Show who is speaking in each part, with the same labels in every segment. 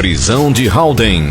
Speaker 1: Prisão de Halden.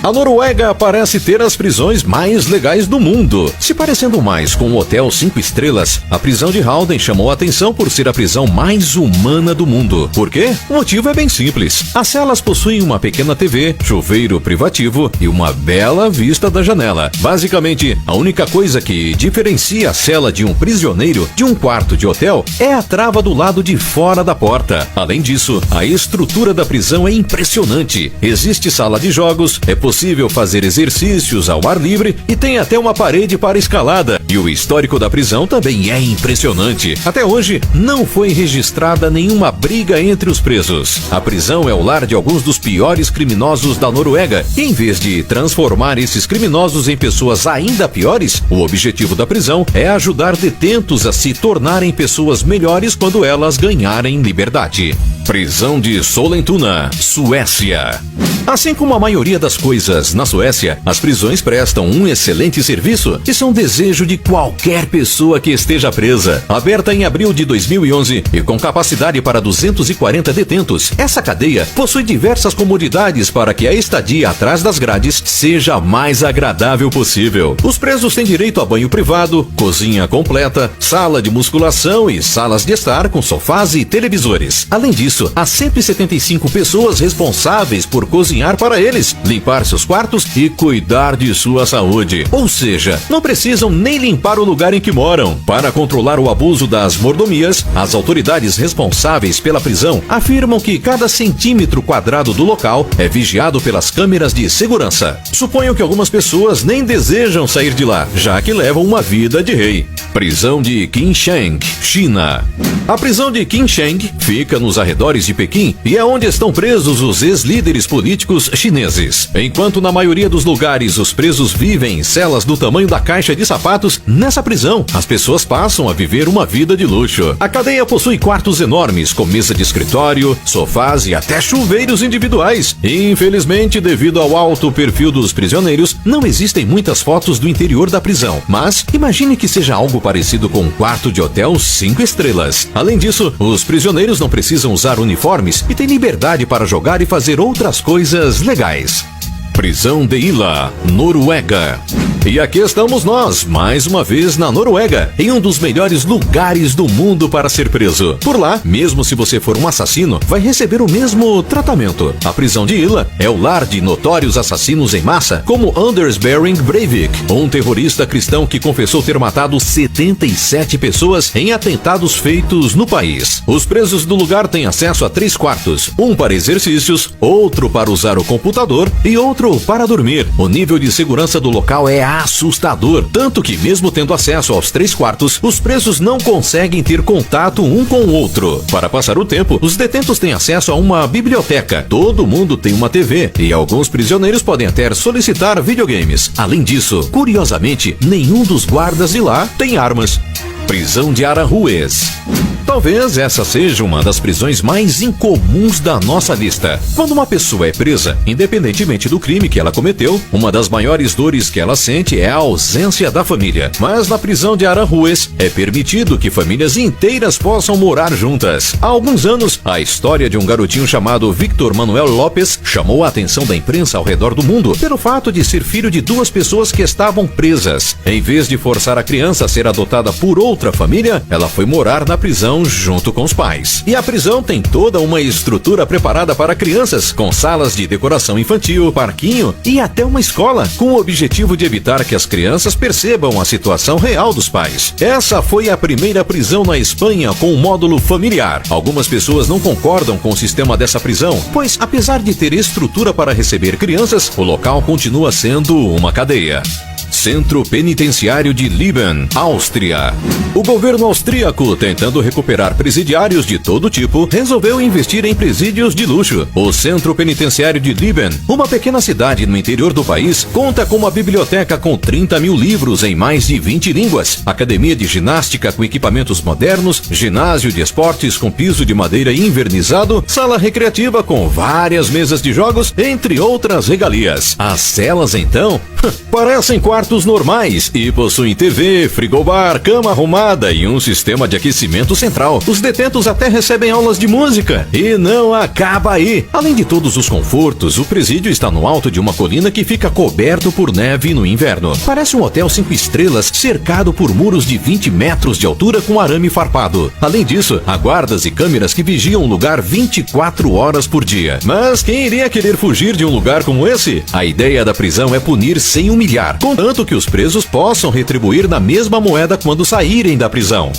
Speaker 1: A Noruega parece ter as prisões mais legais do mundo. Se parecendo mais com um hotel 5 estrelas, a prisão de Halden chamou a atenção por ser a prisão mais humana do mundo. Por quê? O motivo é bem simples. As celas possuem uma pequena TV, chuveiro privativo e uma bela vista da janela. Basicamente, a única coisa que diferencia a cela de um prisioneiro de um quarto de hotel é a trava do lado de fora da porta. Além disso, a estrutura da prisão é impressionante. Existe sala de jogos, é possível fazer exercícios ao ar livre e tem até uma parede para escalada. E o histórico da prisão também é impressionante. Até hoje, não foi registrada nenhuma briga entre os presos. A prisão é o lar de alguns dos piores criminosos da Noruega. E em vez de transformar esses criminosos em pessoas ainda piores, o objetivo da prisão é ajudar detentos a se tornarem pessoas melhores quando elas ganharem liberdade. Prisão de Sollentuna, Suécia. Assim como a maioria das coisas na Suécia, as prisões prestam um excelente serviço e são desejo de qualquer pessoa que esteja presa. Aberta em abril de 2011 e com capacidade para 240 detentos, essa cadeia possui diversas comodidades para que a estadia atrás das grades seja a mais agradável possível. Os presos têm direito a banho privado, cozinha completa, sala de musculação e salas de estar com sofás e televisores. Além disso, há 175 pessoas responsáveis por cozinhar para eles, limpar seus quartos e cuidar de sua saúde. Ou seja, não precisam nem limpar o lugar em que moram. Para controlar o abuso das mordomias, as autoridades responsáveis pela prisão afirmam que cada centímetro quadrado do local é vigiado pelas câmeras de segurança. Suponho que algumas pessoas nem desejam sair de lá, já que levam uma vida de rei. Prisão de Qinshan, China. A prisão de Qinshan fica nos arredores de Pequim e é onde estão presos os ex-líderes políticos chineses. Enquanto na maioria dos lugares os presos vivem em celas do tamanho da caixa de sapatos, nessa prisão as pessoas passam a viver uma vida de luxo. A cadeia possui quartos enormes com mesa de escritório, sofás e até chuveiros individuais. Infelizmente, devido ao alto perfil dos prisioneiros, não existem muitas fotos do interior da prisão. Mas imagine que seja algo parecido com um quarto de hotel 5 estrelas. Além disso, os prisioneiros não precisam usar uniformes e têm liberdade para jogar e fazer outras coisas legais. Prisão de Ila, Noruega. E aqui estamos nós, mais uma vez na Noruega, em um dos melhores lugares do mundo para ser preso. Por lá, mesmo se você for um assassino, vai receber o mesmo tratamento. A prisão de Ila é o lar de notórios assassinos em massa, como Anders Behring Breivik, um terrorista cristão que confessou ter matado 77 pessoas em atentados feitos no país. Os presos do lugar têm acesso a 3 quartos, um para exercícios, outro para usar o computador e outro para dormir. O nível de segurança do local é assustador, tanto que mesmo tendo acesso aos 3 quartos, os presos não conseguem ter contato um com o outro. Para passar o tempo, os detentos têm acesso a uma biblioteca, todo mundo tem uma TV e alguns prisioneiros podem até solicitar videogames. Além disso, curiosamente, nenhum dos guardas de lá tem armas. Prisão de Aranjuez. Talvez essa seja uma das prisões mais incomuns da nossa lista. Quando uma pessoa é presa, independentemente do crime que ela cometeu, uma das maiores dores que ela sente é a ausência da família. Mas na prisão de Aranjuez, é permitido que famílias inteiras possam morar juntas. Há alguns anos, a história de um garotinho chamado Victor Manuel Lopes chamou a atenção da imprensa ao redor do mundo pelo fato de ser filho de 2 pessoas que estavam presas. Em vez de forçar a criança a ser adotada por outra família, ela foi morar na prisão junto com os pais. E a prisão tem toda uma estrutura preparada para crianças, com salas de decoração infantil, parquinho e até uma escola, com o objetivo de evitar que as crianças percebam a situação real dos pais. Essa foi a primeira prisão na Espanha com um módulo familiar. Algumas pessoas não concordam com o sistema dessa prisão, pois apesar de ter estrutura para receber crianças, o local continua sendo uma cadeia. Centro Penitenciário de Lieben, Áustria. O governo austríaco, tentando recuperar presidiários de todo tipo, resolveu investir em presídios de luxo. O Centro Penitenciário de Lieben, uma pequena cidade no interior do país, conta com uma biblioteca com 30 mil livros em mais de 20 línguas, academia de ginástica com equipamentos modernos, ginásio de esportes com piso de madeira invernizado, sala recreativa com várias mesas de jogos, entre outras regalias. As celas, então, parecem quartos gastos normais e possuem TV, frigobar, cama arrumada e um sistema de aquecimento central. Os detentos até recebem aulas de música. E não acaba aí. Além de todos os confortos, o presídio está no alto de uma colina que fica coberto por neve no inverno. Parece um hotel 5 estrelas cercado por muros de 20 metros de altura com arame farpado. Além disso, há guardas e câmeras que vigiam o lugar 24 horas por dia. Mas quem iria querer fugir de um lugar como esse? A ideia da prisão é punir sem humilhar, contanto que os presos possam retribuir na mesma moeda quando saírem da prisão.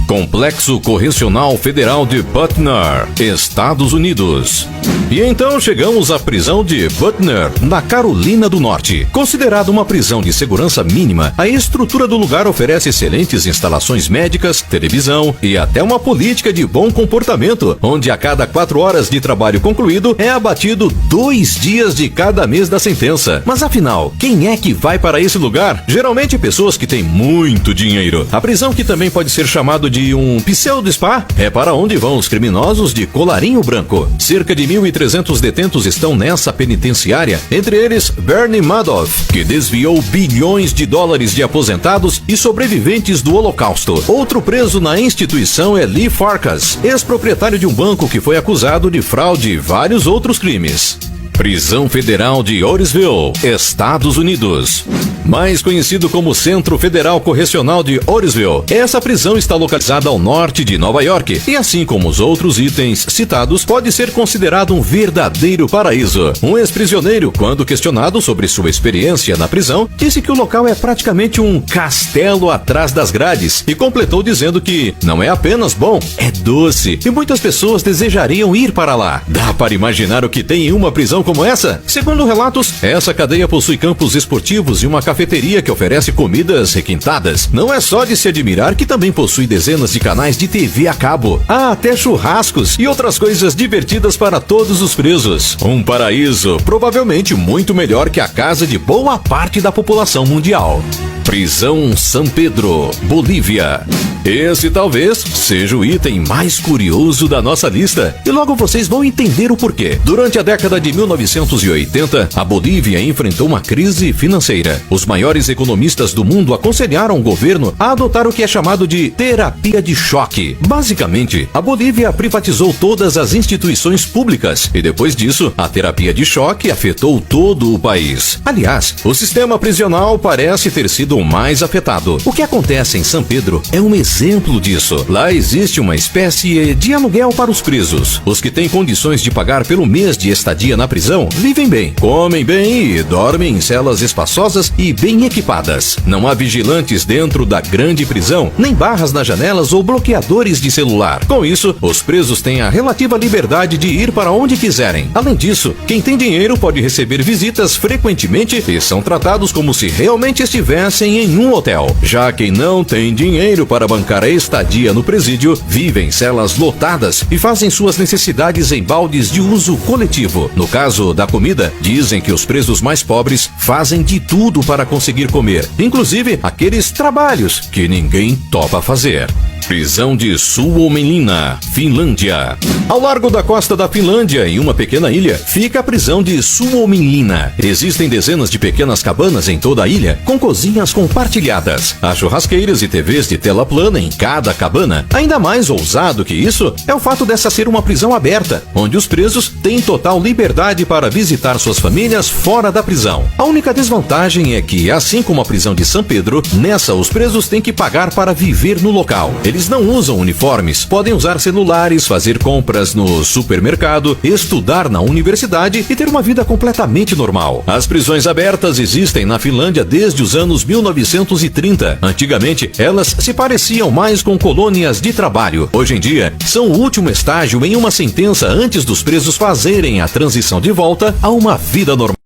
Speaker 1: Complexo Correcional Federal de Butner, Estados Unidos. E então chegamos à prisão de Butner, na Carolina do Norte. Considerada uma prisão de segurança mínima, a estrutura do lugar oferece excelentes instalações médicas, televisão e até uma política de bom comportamento, onde a cada 4 horas de trabalho concluído é abatido 2 dias de cada mês da sentença. Mas afinal, quem é que vai para esse lugar? Geralmente pessoas que têm muito dinheiro. A prisão, que também pode ser chamado de um pseudo-spa, é para onde vão os criminosos de colarinho branco. Cerca de 1.300 detentos estão nessa penitenciária, entre eles Bernie Madoff, que desviou bilhões de dólares de aposentados e sobreviventes do Holocausto. Outro preso na instituição é Lee Farkas, ex-proprietário de um banco que foi acusado de fraude e vários outros crimes. Prisão Federal de Otisville, Estados Unidos. Mais conhecido como Centro Federal Correcional de Otisville, essa prisão está localizada ao norte de Nova York e, assim como os outros itens citados, pode ser considerado um verdadeiro paraíso. Um ex-prisioneiro, quando questionado sobre sua experiência na prisão, disse que o local é praticamente um castelo atrás das grades e completou dizendo que não é apenas bom, é doce e muitas pessoas desejariam ir para lá. Dá para imaginar o que tem em uma prisão como essa? Segundo relatos, essa cadeia possui campos esportivos e uma cafeteria que oferece comidas requintadas. Não é só de se admirar que também possui dezenas de canais de TV a cabo. Há até churrascos e outras coisas divertidas para todos os presos. Um paraíso, provavelmente muito melhor que a casa de boa parte da população mundial. Prisão San Pedro, Bolívia. Esse talvez seja o item mais curioso da nossa lista, e logo vocês vão entender o porquê. Durante a década de 1980, a Bolívia enfrentou uma crise financeira. Os maiores economistas do mundo aconselharam o governo a adotar o que é chamado de terapia de choque. Basicamente, a Bolívia privatizou todas as instituições públicas, e depois disso, a terapia de choque afetou todo o país. Aliás, o sistema prisional parece ter sido o mais afetado. O que acontece em San Pedro é um exemplo disso. Lá existe uma espécie de aluguel para os presos. Os que têm condições de pagar pelo mês de estadia na prisão vivem bem, comem bem e dormem em celas espaçosas e bem equipadas. Não há vigilantes dentro da grande prisão, nem barras nas janelas ou bloqueadores de celular. Com isso, os presos têm a relativa liberdade de ir para onde quiserem. Além disso, quem tem dinheiro pode receber visitas frequentemente e são tratados como se realmente estivessem em um hotel. Já quem não tem dinheiro para bancar a estadia no presídio, vive em celas lotadas e fazem suas necessidades em baldes de uso coletivo. No caso da comida, dizem que os presos mais pobres fazem de tudo para conseguir comer, inclusive aqueles trabalhos que ninguém topa fazer. Prisão de Suomenlinna, Finlândia. Ao largo da costa da Finlândia, em uma pequena ilha, fica a prisão de Suomenlinna. Existem dezenas de pequenas cabanas em toda a ilha, com cozinhas compartilhadas. Há churrasqueiras e TVs de tela plana em cada cabana. Ainda mais ousado que isso é o fato dessa ser uma prisão aberta, onde os presos têm total liberdade para visitar suas famílias fora da prisão. A única desvantagem é que, assim como a prisão de San Pedro, nessa os presos têm que pagar para viver no local. Eles não usam uniformes, podem usar celulares, fazer compras no supermercado, estudar na universidade e ter uma vida completamente normal. As prisões abertas existem na Finlândia desde os anos 1930. Antigamente, elas se pareciam mais com colônias de trabalho. Hoje em dia, são o último estágio em uma sentença antes dos presos fazerem a transição de volta a uma vida normal.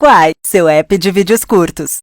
Speaker 2: Quai, seu app de vídeos curtos.